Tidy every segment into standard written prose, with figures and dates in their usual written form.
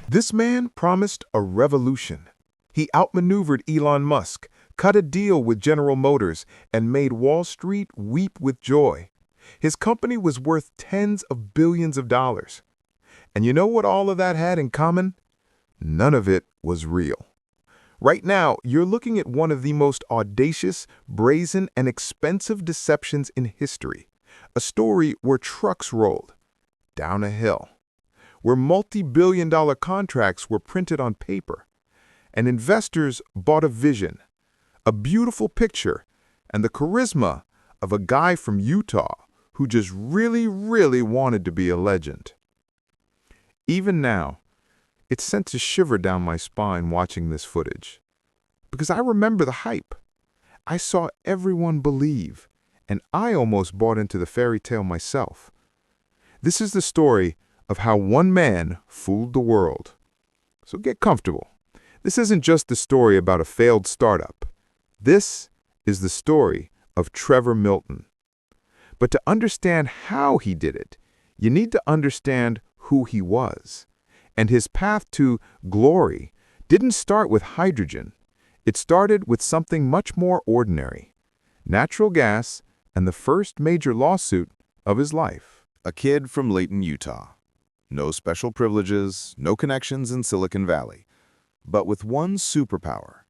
This man promised a revolution. He outmaneuvered Elon Musk, cut a deal with General Motors, and made Wall Street weep with joy. His company was worth tens of billions of dollars. And you know what all of that had in common? None of it was real. Right now, you're looking at one of the most audacious, brazen, and expensive deceptions in history. A story where trucks rolled down a hill, where multi-billion-dollar contracts were printed on paper, and investors bought a vision, a beautiful picture, and the charisma of a guy from Utah who just really wanted to be a legend. Even now, it sent a shiver down my spine watching this footage. Because I remember the hype. I saw everyone believe, and I almost bought into the fairy tale myself. This is the story of how one man fooled the world. So get comfortable. This isn't just the story about a failed startup. This is the story of Trevor Milton. But to understand how he did it, you need to understand who he was. And his path to glory didn't start with hydrogen. It started with something much more ordinary: natural gas and the first major lawsuit of his life. A kid from Layton, Utah. No special privileges, no connections in Silicon Valley, but with one superpower,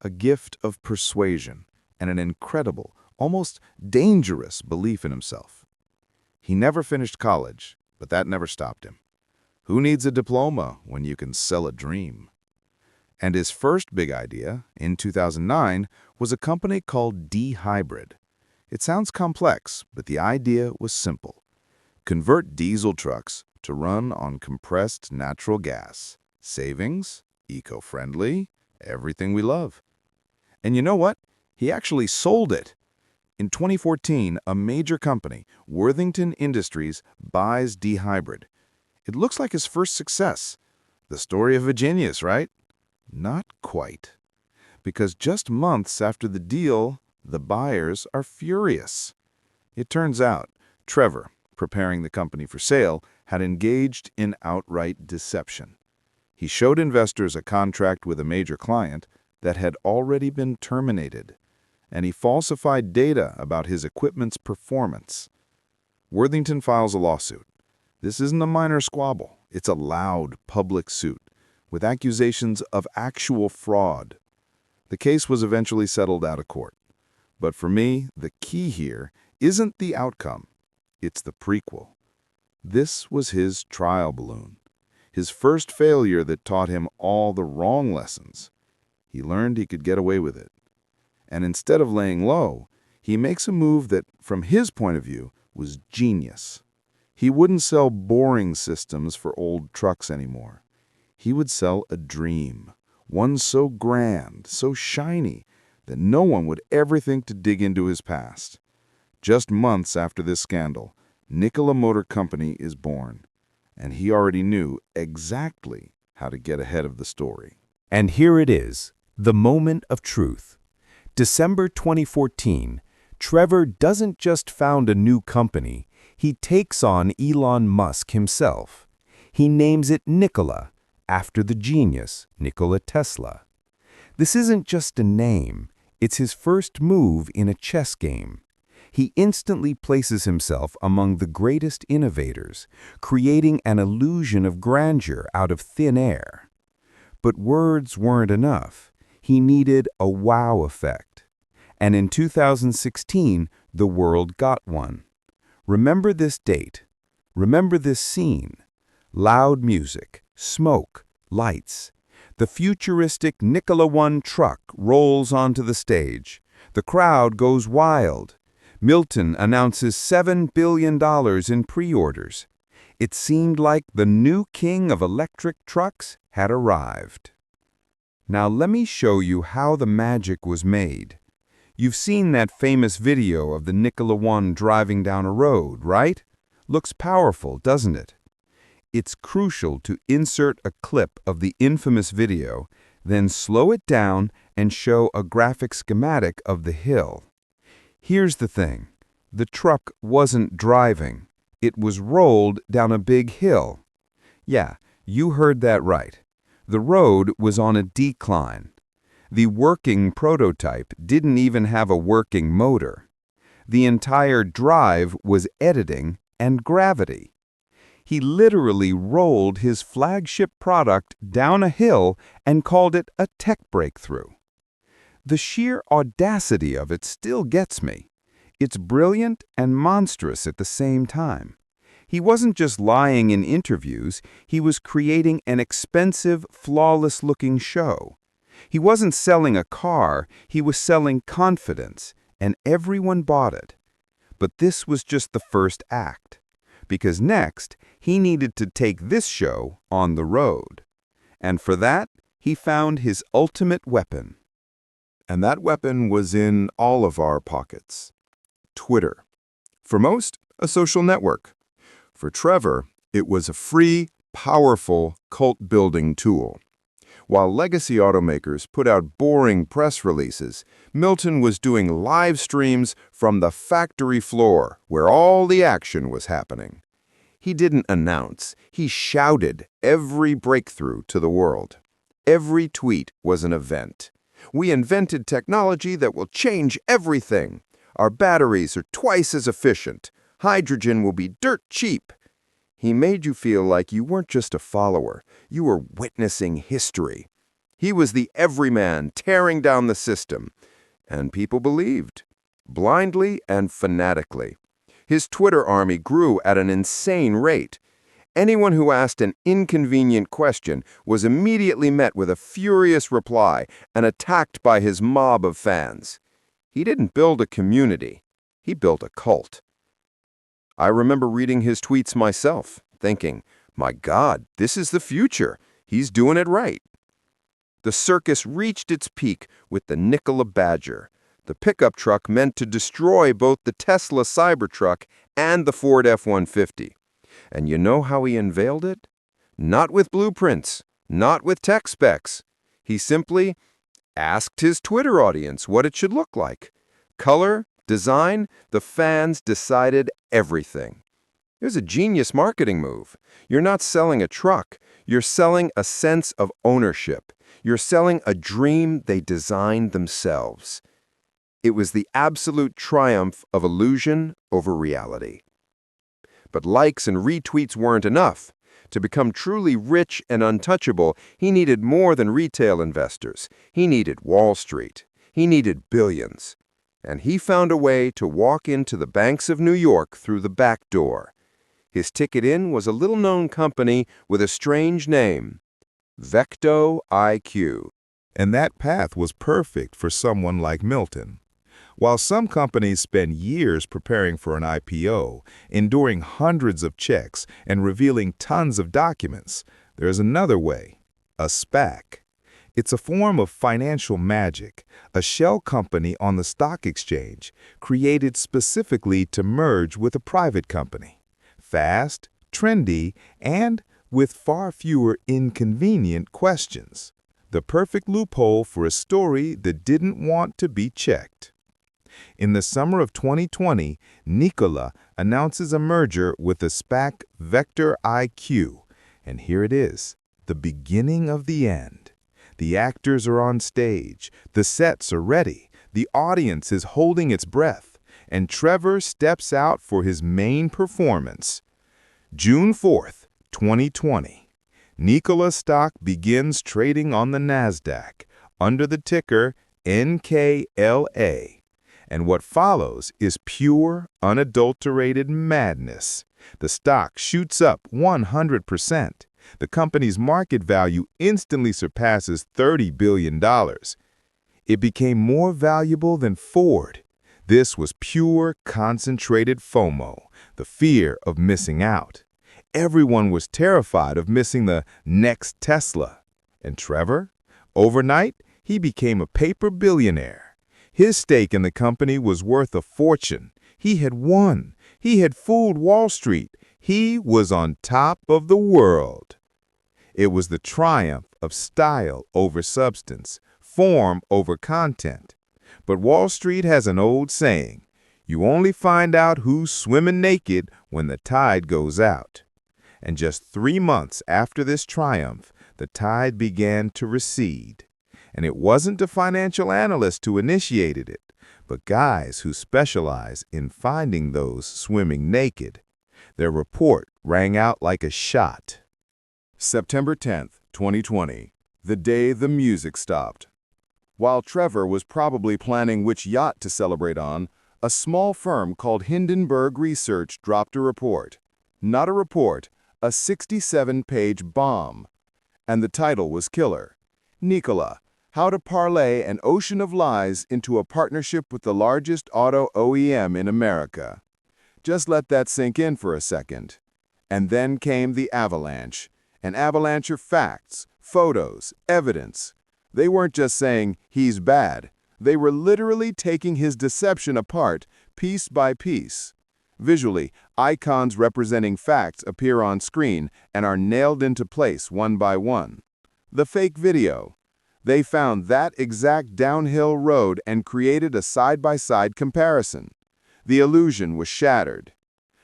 a gift of persuasion and an incredible, almost dangerous belief in himself. He never finished college, but that never stopped him. Who needs a diploma when you can sell a dream? And his first big idea, in 2009, was a company called D-Hybrid. It sounds complex, but the idea was simple. Convert diesel trucks to run on compressed natural gas. Savings, eco-friendly, everything we love. And you know what? He actually sold it. In 2014, a major company, Worthington Industries, buys D-Hybrid. It looks like his first success. The story of a genius, right? Not quite. Because just months after the deal, the buyers are furious. It turns out, Trevor, preparing the company for sale, had engaged in outright deception. He showed investors a contract with a major client that had already been terminated, and he falsified data about his equipment's performance. Worthington files a lawsuit. This isn't a minor squabble. It's a loud public suit with accusations of actual fraud. The case was eventually settled out of court. But for me, the key here isn't the outcome. It's the prequel. This was his trial balloon, his first failure that taught him all the wrong lessons. He learned he could get away with it. And instead of laying low, he makes a move that, from his point of view, was genius. He wouldn't sell boring systems for old trucks anymore. He would sell a dream, one so grand, so shiny, that no one would ever think to dig into his past. Just months after this scandal, Nikola Motor Company is born, and he already knew exactly how to get ahead of the story. And here it is, the moment of truth. December 2014, Trevor doesn't just found a new company, he takes on Elon Musk himself. He names it Nikola, after the genius Nikola Tesla. This isn't just a name, it's his first move in a chess game. He instantly places himself among the greatest innovators, creating an illusion of grandeur out of thin air. But words weren't enough. He needed a wow effect. And in 2016, the world got one. Remember this date. Remember this scene. Loud music, smoke, lights. The futuristic Nikola One truck rolls onto the stage. The crowd goes wild. Milton announces $7 billion in pre-orders. It seemed like the new king of electric trucks had arrived. Now let me show you how the magic was made. You've seen that famous video of the Nikola One driving down a road, right? Looks powerful, doesn't it? It's crucial to insert a clip of the infamous video, then slow it down and show a graphic schematic of the hill. Here's the thing. The truck wasn't driving. It was rolled down a big hill. Yeah, You heard that right. The road was on a decline. The working prototype didn't even have a working motor. The entire drive was editing and gravity. He literally rolled his flagship product down a hill and called it a tech breakthrough. The sheer audacity of it still gets me. It's brilliant and monstrous at the same time. He wasn't just lying in interviews, he was creating an expensive, flawless-looking show. He wasn't selling a car, he was selling confidence, and everyone bought it. But this was just the first act, because next, he needed to take this show on the road. And for that, he found his ultimate weapon. And that weapon was in all of our pockets. Twitter. For most, a social network. For Trevor, it was a free, powerful, cult-building tool. While legacy automakers put out boring press releases, Milton was doing live streams from the factory floor where all the action was happening. He didn't announce, he shouted every breakthrough to the world. Every tweet was an event. We invented technology that will change everything. Our batteries are twice as efficient. Hydrogen will be dirt cheap. He made you feel like you weren't just a follower, you were witnessing history. He was the everyman tearing down the system. And people believed, blindly and fanatically. His Twitter army grew at an insane rate. Anyone who asked an inconvenient question was immediately met with a furious reply and attacked by his mob of fans. He didn't build a community, he built a cult. I remember reading his tweets myself, thinking, my God, this is the future. He's doing it right. The circus reached its peak with the Nikola Badger, the pickup truck meant to destroy both the Tesla Cybertruck and the Ford F-150. And you know how he unveiled it? Not with blueprints, not with tech specs. He simply asked his Twitter audience what it should look like. Color, design, the fans decided everything. It was a genius marketing move. You're not selling a truck. You're selling a sense of ownership. You're selling a dream they designed themselves. It was the absolute triumph of illusion over reality. But likes and retweets weren't enough. To become truly rich and untouchable, he needed more than retail investors. He needed Wall Street. He needed billions. And he found a way to walk into the banks of New York through the back door. His ticket in was a little-known company with a strange name, Vecto IQ. And that path was perfect for someone like Milton. While some companies spend years preparing for an IPO, enduring hundreds of checks, and revealing tons of documents, there's another way, a SPAC. It's a form of financial magic, a shell company on the stock exchange, created specifically to merge with a private company. Fast, trendy, and with far fewer inconvenient questions. The perfect loophole for a story that didn't want to be checked. In the summer of 2020, Nikola announces a merger with the SPAC Vector IQ. And here it is, the beginning of the end. The actors are on stage, the sets are ready, the audience is holding its breath, and Trevor steps out for his main performance. June 4th, 2020. Nikola stock begins trading on the NASDAQ under the ticker NKLA. And what follows is pure, unadulterated madness. The stock shoots up 100%. The company's market value instantly surpasses $30 billion. It became more valuable than Ford. This was pure, concentrated FOMO, the fear of missing out. Everyone was terrified of missing the next Tesla. And Trevor? Overnight, he became a paper billionaire. His stake in the company was worth a fortune. He had won. He had fooled Wall Street. He was on top of the world. It was the triumph of style over substance, form over content. But Wall Street has an old saying, you only find out who's swimming naked when the tide goes out. And just 3 months after this triumph, the tide began to recede. And it wasn't the financial analyst who initiated it, but guys who specialize in finding those swimming naked. Their report rang out like a shot. September 10th, 2020, the day the music stopped. While Trevor was probably planning which yacht to celebrate on, a small firm called Hindenburg Research dropped a report. Not a report, a 67-page bomb. And the title was killer. Nikola, How to Parlay an Ocean of Lies into a Partnership with the Largest Auto OEM in America. Just let that sink in for a second. And then came the avalanche. An avalanche of facts, photos, evidence. They weren't just saying, he's bad. They were literally taking his deception apart, piece by piece. Visually, icons representing facts appear on screen and are nailed into place one by one. The fake video. They found that exact downhill road and created a side-by-side comparison. The illusion was shattered.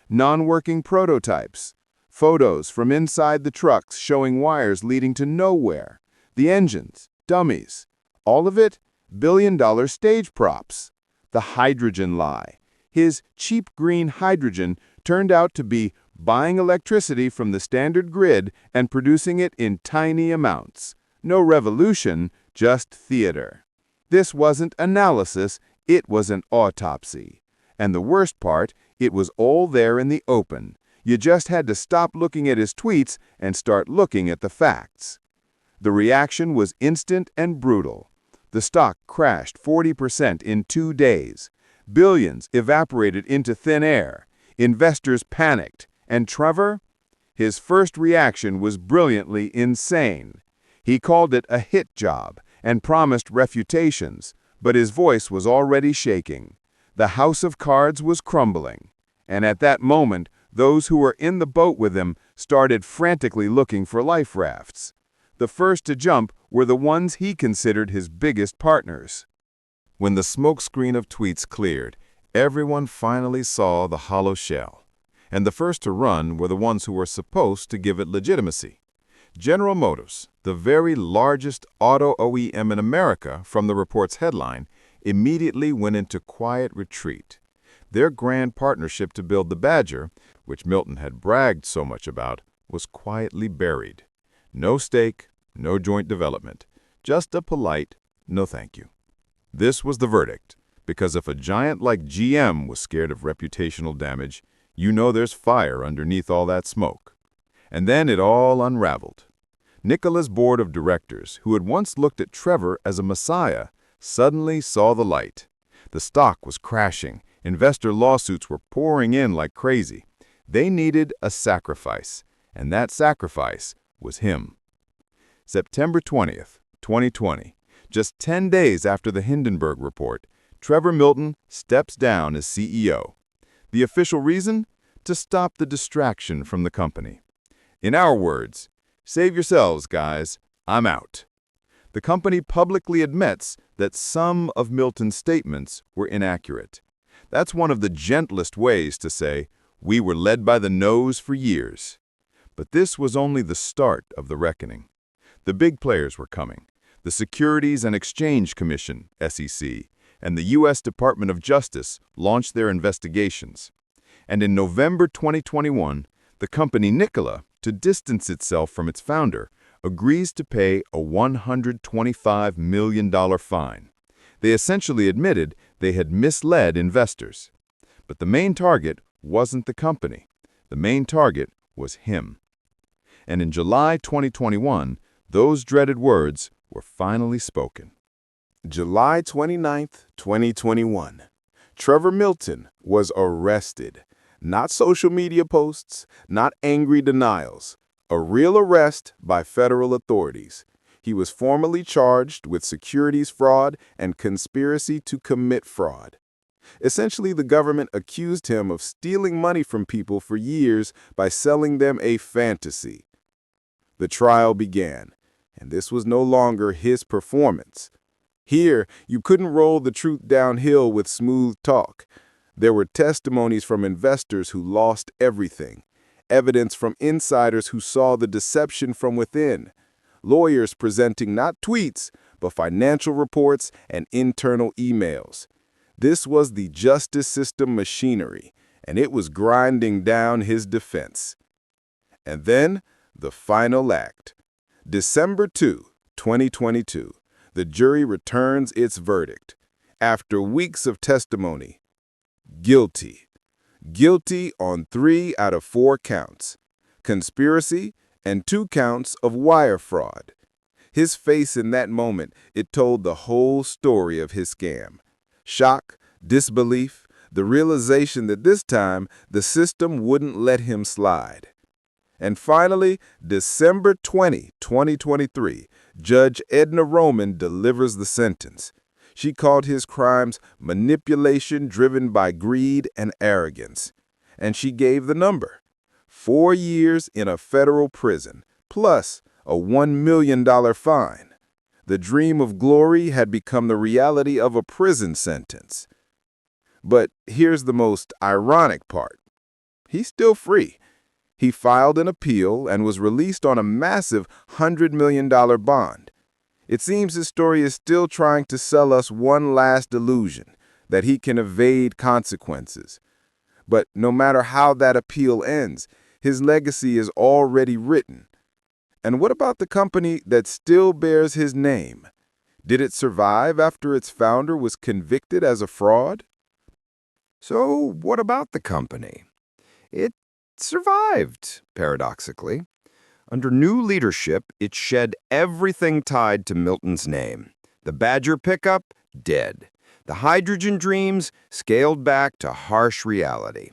Non-working prototypes. Photos from inside the trucks showing wires leading to nowhere. The engines, dummies. All of it, billion-dollar stage props. The hydrogen lie. His cheap green hydrogen turned out to be buying electricity from the standard grid and producing it in tiny amounts. No revolution, just theater. This wasn't analysis, it was an autopsy. And the worst part, it was all there in the open. You just had to stop looking at his tweets and start looking at the facts. The reaction was instant and brutal. The stock crashed 40% in 2 days. Billions evaporated into thin air. Investors panicked. And Trevor? His first reaction was brilliantly insane. He called it a hit job and promised refutations, but his voice was already shaking. The house of cards was crumbling. And at that moment, those who were in the boat with him started frantically looking for life rafts. The first to jump were the ones he considered his biggest partners. When the smokescreen of tweets cleared, everyone finally saw the hollow shell. And the first to run were the ones who were supposed to give it legitimacy. General Motors, the very largest auto OEM in America from the report's headline, immediately went into quiet retreat. Their grand partnership to build the Badger, which Milton had bragged so much about, was quietly buried. No stake, no joint development, just a polite no thank you. This was the verdict, because if a giant like GM was scared of reputational damage, you know there's fire underneath all that smoke. And then it all unraveled. Nikola's board of directors, who had once looked at Trevor as a messiah, suddenly saw the light. The stock was crashing. Investor lawsuits were pouring in like crazy. They needed a sacrifice, and that sacrifice was him. September 20th, 2020, just 10 days after the Hindenburg report, Trevor Milton steps down as CEO. The official reason? To stop the distraction from the company. In our words, save yourselves, guys, I'm out. The company publicly admits that some of Milton's statements were inaccurate. That's one of the gentlest ways to say, we were led by the nose for years. But this was only the start of the reckoning. The big players were coming. The Securities and Exchange Commission, SEC, and the U.S. Department of Justice launched their investigations. And in November 2021, the company Nikola, to distance itself from its founder, agrees to pay a $125 million fine. They essentially admitted they had misled investors. But the main target wasn't the company. The main target was him. And in July 2021, those dreaded words were finally spoken. July 29th, 2021. Trevor Milton was arrested. Not social media posts, not angry denials. A real arrest by federal authorities. He was formally charged with securities fraud and conspiracy to commit fraud. Essentially, the government accused him of stealing money from people for years by selling them a fantasy. The trial began, and this was no longer his performance. Here, you couldn't roll the truth downhill with smooth talk. There were testimonies from investors who lost everything. evidence from insiders who saw the deception from within. Lawyers presenting not tweets, but financial reports and internal emails. This was the justice system machinery, and it was grinding down his defense. And then, the final act. December 2, 2022, the jury returns its verdict. After weeks of testimony, guilty. Guilty on 3 out of 4 counts. Conspiracy and 2 counts of wire fraud. His face in that moment, it told the whole story of his scam. Shock, disbelief, the realization that this time the system wouldn't let him slide. And finally, December 20, 2023, Judge Edna Roman delivers the sentence. She called his crimes manipulation driven by greed and arrogance. And she gave the number: 4 years in a federal prison, plus a $1 million fine. The dream of glory had become the reality of a prison sentence. But here's the most ironic part. He's still free. He filed an appeal and was released on a massive $100 million bond. It seems his story is still trying to sell us one last illusion, that he can evade consequences. But no matter how that appeal ends, his legacy is already written. And what about the company that still bears his name? Did it survive after its founder was convicted as a fraud? So what about the company? It survived, paradoxically. Under new leadership, it shed everything tied to Milton's name. The Badger pickup, dead. The hydrogen dreams scaled back to harsh reality.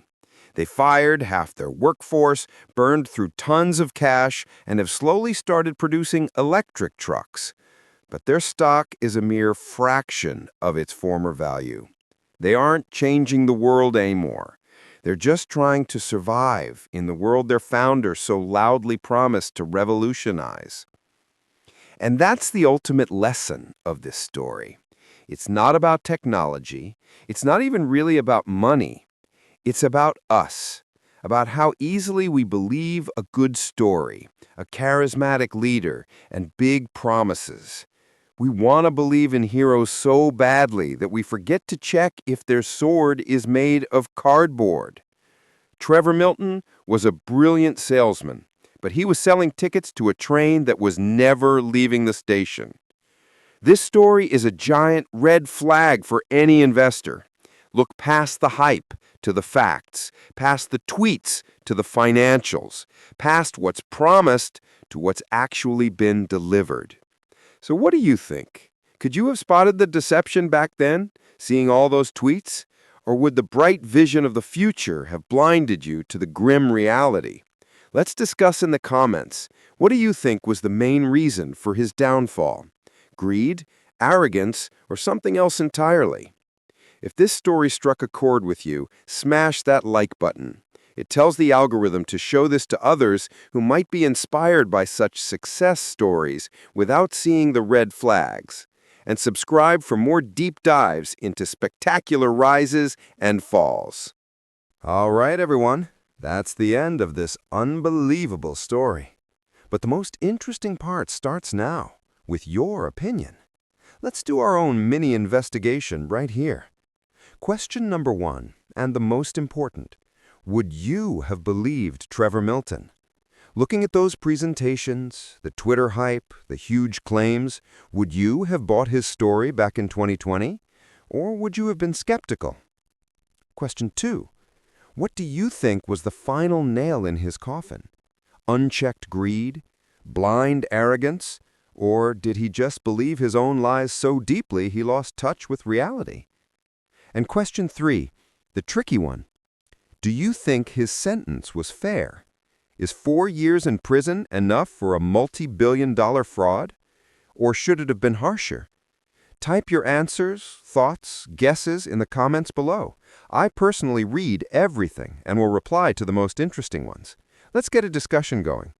They fired half their workforce, burned through tons of cash, and have slowly started producing electric trucks. But their stock is a mere fraction of its former value. They aren't changing the world anymore. They're just trying to survive in the world their founder so loudly promised to revolutionize. And that's the ultimate lesson of this story. It's not about technology. It's not even really about money. It's about us, about how easily we believe a good story, a charismatic leader, and big promises. We want to believe in heroes so badly that we forget to check if their sword is made of cardboard. Trevor Milton was a brilliant salesman, but he was selling tickets to a train that was never leaving the station. This story is a giant red flag for any investor. Look past the hype to the facts, past the tweets to the financials, past what's promised to what's actually been delivered. So what do you think? Could you have spotted the deception back then, seeing all those tweets? Or would the bright vision of the future have blinded you to the grim reality? Let's discuss in the comments. What do you think was the main reason for his downfall? Greed, arrogance, or something else entirely? If this story struck a chord with you, smash that like button. It tells the algorithm to show this to others who might be inspired by such success stories without seeing the red flags. And subscribe for more deep dives into spectacular rises and falls. All right, everyone. That's the end of this unbelievable story. But the most interesting part starts now, with your opinion. Let's do our own mini investigation right here. Question number 1, and the most important. Would you have believed Trevor Milton? Looking at those presentations, the Twitter hype, the huge claims, would you have bought his story back in 2020? Or would you have been skeptical? Question 2. What do you think was the final nail in his coffin? Unchecked greed? Blind arrogance? Or did he just believe his own lies so deeply he lost touch with reality? And question 3, the tricky one. Do you think his sentence was fair? Is 4 years in prison enough for a multi-billion-dollar fraud? Or should it have been harsher? Type your answers, thoughts, guesses in the comments below. I personally read everything and will reply to the most interesting ones. Let's get a discussion going.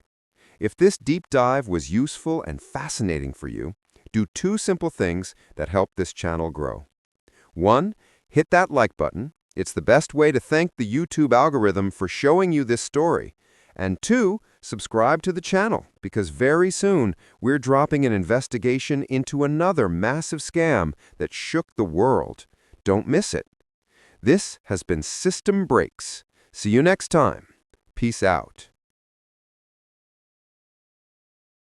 If this deep dive was useful and fascinating for you, do 2 simple things that help this channel grow. 1, hit that like button. It's the best way to thank the YouTube algorithm for showing you this story. And 2, subscribe to the channel, because very soon we're dropping an investigation into another massive scam that shook the world. Don't miss it. This has been System Breaks. See you next time. Peace out.